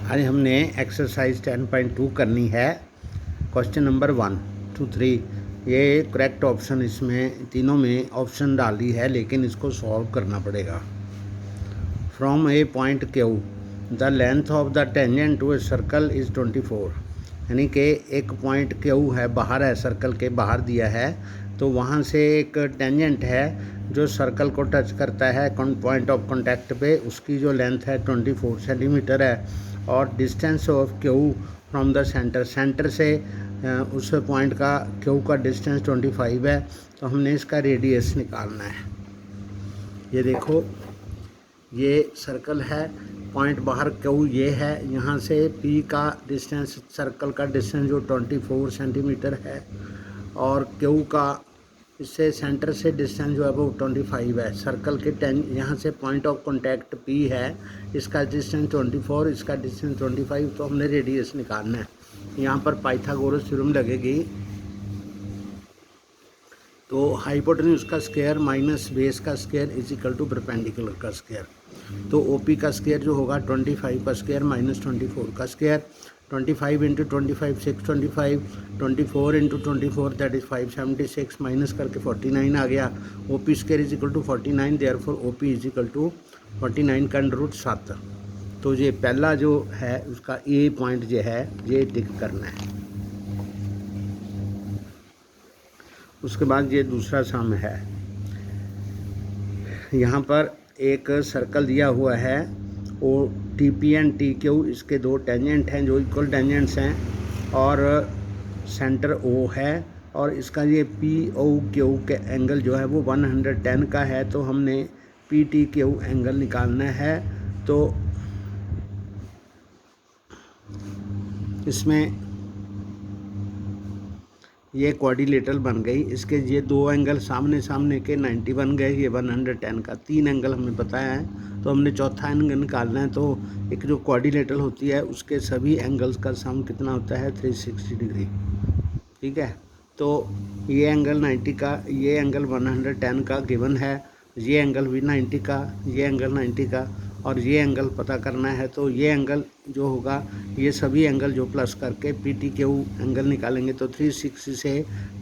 आज हमने एक्सरसाइज 10.2 करनी है। Question number 1 2 3। ये करेक्ट ऑप्शन इसमें तीनों में ऑप्शन डाली है, लेकिन इसको सॉल्व करना पड़ेगा। From a point Q the length of the tangent to a circle is 24। यानी कि एक पॉइंट क्यू है, बाहर है, सर्कल के बाहर दिया है, तो वहाँ से एक टेंजेंट है जो सर्कल को टच करता है पॉइंट ऑफ कॉन्टैक्ट पे। उसकी जो लेंथ है 24 सेंटीमीटर है, और distance of Q from the centre से उस पॉइंट का क्यू का डिस्टेंस 25 है। तो हमने इसका रेडियस निकालना है। ये देखो, ये सर्कल है, पॉइंट बाहर क्यू ये है, यहाँ से पी का डिस्टेंस, सर्कल का डिस्टेंस जो 24 सेंटीमीटर है, और क्यू का इससे सेंटर से डिस्टेंस जो है वो 25 है। सर्कल के यहाँ से पॉइंट ऑफ कॉन्टैक्ट पी है, इसका डिस्टेंस 24, इसका डिस्टेंस 25। तो हमने रेडियस निकालना है। यहाँ पर पाइथागोरस थ्योरम लगेगी। तो हाइपोटेन्यूज का स्क्वायर माइनस बेस का square is equal to perpendicular का स्क्वायर। तो ओपी का स्क्वायर जो होगा 25 का स्क्वायर माइनस 24 का square. 25 into 25 625, 24 into 24 that is 576, minus करके 49 आ गया। OP square is equal to 49, therefore OP is equal to 49 का अंडर रूट 7। तो ये पहला जो है उसका ए पॉइंट जो है ये टिक करना है। उसके बाद ये दूसरा सम है। यहाँ पर एक सर्कल दिया हुआ है, और T P and T Q इसके दो टेंजेंट हैं जो इक्वल टेंजेंट्स हैं, और सेंटर ओ है, और इसका ये पी ओ क्यू के एंगल जो है वो 110 का है। तो हमने पी टी क्यू एंगल निकालना है। तो इसमें ये क्वाड्रिलेटरल बन गई। इसके ये दो एंगल सामने सामने के 90 बन गए, ये 110 का। तीन एंगल हमें बताया है, तो हमने चौथा एंगल निकालना है। तो एक जो क्वाड्रिलेटरल होती है उसके सभी एंगल्स का सम कितना होता है 360 डिग्री। ठीक है, तो ये एंगल 90 का, ये एंगल 110 का गिवन है, ये एंगल भी 90 का, ये एंगल 90 का, और ये एंगल पता करना है। तो ये एंगल जो होगा, ये सभी एंगल जो प्लस करके पी टी क्यू एंगल निकालेंगे। तो 360 से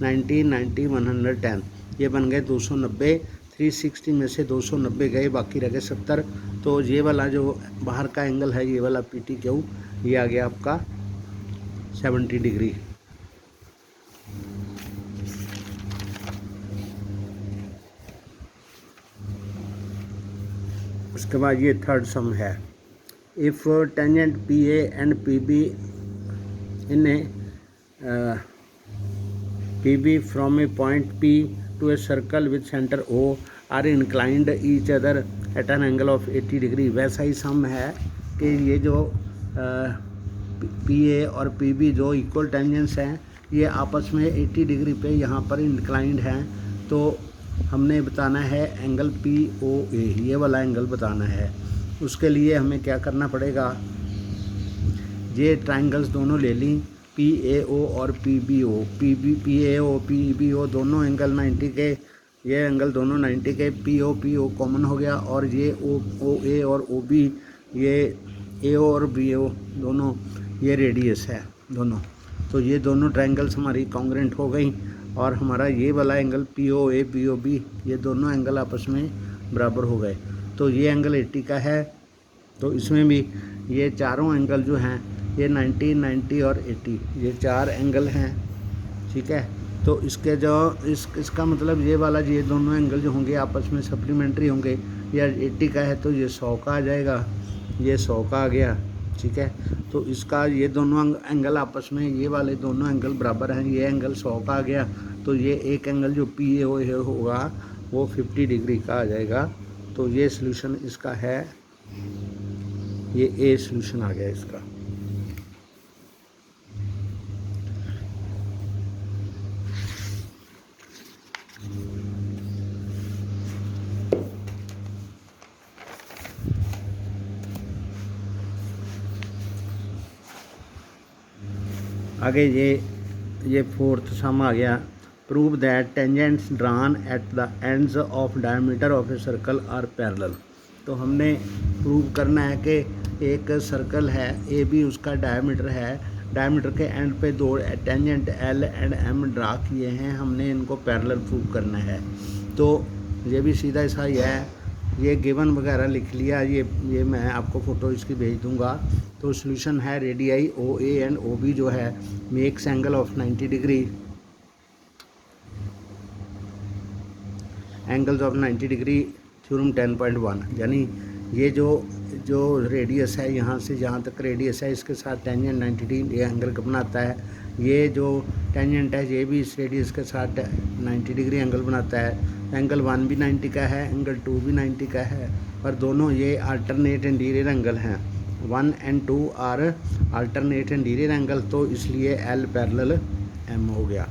90 90 110, ये बन गए 290। 360 में से 290 गए, बाकी रह गए 70। तो ये वाला जो बाहर का एंगल है, ये वाला पी टी क्यू, ये आ गया आपका 70 डिग्री। उसके बाद ये थर्ड सम है। If tangent P A and P B in A P B from a point P to a circle with centre O are inclined each other at an angle of 80 degree. वैसा ही सम है कि ये जो P A और P B जो equal tangents हैं, ये आपस में 80 डिग्री पे यहाँ पर इंक्लाइंड हैं। तो हमने बताना है एंगल पी ओ ए, ये वाला एंगल बताना है। उसके लिए हमें क्या करना पड़ेगा, ये ट्रायंगल्स दोनों ले ली, पी ए ओ और P B O. P A O P B O दोनों एंगल 90 के, ये एंगल दोनों 90 के। पी ओ कॉमन हो गया, और ये ओ ए और ओ बी, ये ए ओ और बी ओ दोनों, ये रेडियस है दोनों। तो ये दोनों ट्रायंगल्स हमारी कॉन्ग्रेंट हो गई, और हमारा ये वाला angle P O A P O B, ये दोनों एंगल आपस में बराबर हो गए। तो ये एंगल 80 का है। तो इसमें भी ये चारों एंगल जो हैं, ये 90 90 और 80, ये चार एंगल हैं। ठीक है, तो इसके जो इसका मतलब ये वाला, ये दोनों एंगल जो होंगे आपस में सप्लीमेंट्री होंगे। या 80 का है तो ये 100 का आ जाएगा, ये 100 का आ गया। ठीक है, तो इसका ये दोनों एंगल आपस में, ये वाले दोनों एंगल बराबर हैं, ये एंगल 100 का आ गया। तो ये एक एंगल जो पी ए ओ होगा वो 50 डिग्री का आ जाएगा। तो ये सॉल्यूशन इसका है, ये ए सॉल्यूशन आ गया इसका। आगे ये फोर्थ सम आ गया। Prove that tangents drawn at the ends of diameter of a circle are parallel. तो हमने प्रूव करना है कि एक सर्कल है ए बी, उसका डायमीटर है, डायमीटर के एंड पे दो tangent L and M draw किए हैं, हमने इनको पैरेलल प्रूव करना है। तो ये भी सीधा ऐसा ही है, ये गिवन वगैरह लिख लिया, ये मैं आपको फ़ोटो इसकी भेज दूंगा। तो सॉल्यूशन है radii O A and O B जो है makes angle of 90 degree, angles of 90 degree theorem 10.1, यानी ये जो रेडियस है यहाँ से जहाँ तक रेडियस है इसके साथ टेंजेंट 90 डिग्री ये एंगल का बनाता है। ये जो टेंजेंट है ये भी इस रेडियस के साथ 90 डिग्री एंगल बनाता है। एंगल 1 भी 90 का है, एंगल 2 भी 90 का है, पर दोनों ये अल्टरनेट इंटीरियर एंगल हैं। 1 and 2 are alternate interior angle, तो इसलिए एल पैरेलल एम हो गया।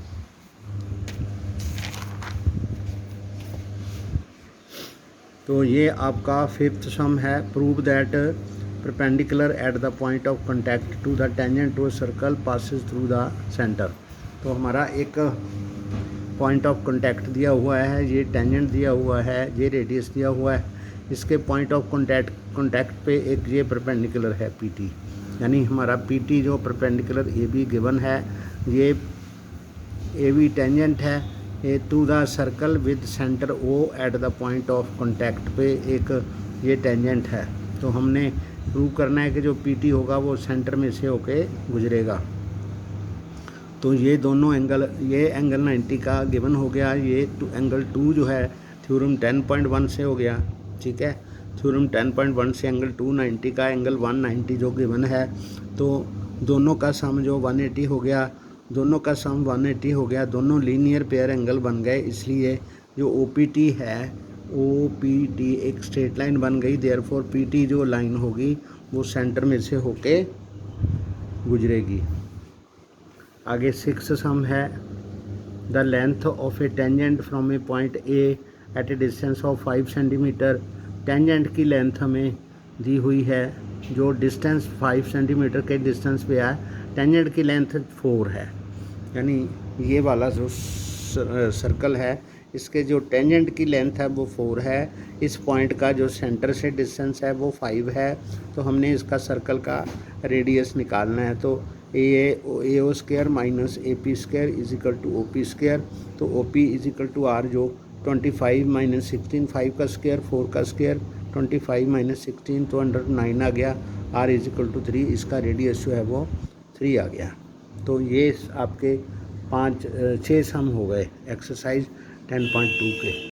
तो ये आपका फिफ्थ सम है, prove that perpendicular at the point of contact to the tangent to circle passes through the centre. तो हमारा एक पॉइंट ऑफ कॉन्टैक्ट दिया हुआ है, ये टेंजेंट दिया हुआ है, ये रेडियस दिया हुआ है, इसके पॉइंट ऑफ कॉन्टैक्ट पे एक ये परपेंडिकुलर है पी टी, यानी हमारा पी टी जो परपेंडिकुलर ए बी गिवन है, ये ए बी टेंजेंट है to the circle with centre O at the point of contact पे एक ये टेंजेंट है। तो हमने प्रूव करना है कि जो पीटी होगा वो सेंटर में से होके गुजरेगा। तो ये दोनों एंगल, ये एंगल 90 का गिवन हो गया, ये एंगल 2 जो है थ्योरम 10.1 से हो गया, ठीक है। थ्योरम 10.1 से एंगल 290 का, एंगल 190 जो गिवन है, तो दोनों का सम जो 180 हो गया, दोनों का सम 180 हो गया, दोनों लीनियर पेयर एंगल बन गए, इसलिए जो OPT है OPT एक स्ट्रेट लाइन बन गई, देयरफॉर PT जो लाइन होगी वो सेंटर में से होके गुजरेगी। आगे 6th सम है, the length of a tangent from a point A at a distance of 5 centimetre. Tangent की लेंथ हमें दी हुई है, जो डिस्टेंस 5 सेंटीमीटर के डिस्टेंस पे है, टेंजेंट की लेंथ 4 है, यानी ये वाला जो सर्कल है इसके जो टेंजेंट की लेंथ है वो 4 है, इस पॉइंट का जो सेंटर से डिस्टेंस है वो 5 है। तो हमने इसका सर्कल का रेडियस निकालना है। तो A O square minus AP square is equal to OP square. तो OP is equal to R जो 25 माइनस 16, 5 का स्क्वायर 4 का स्क्वायर, 25 माइनस 16 तो अंडर 9 आ गया, R इज इक्वल टू 3, इसका रेडियस जो है वो 3 आ गया। तो ये आपके 6 सम हो गए एक्सरसाइज 10.2 के।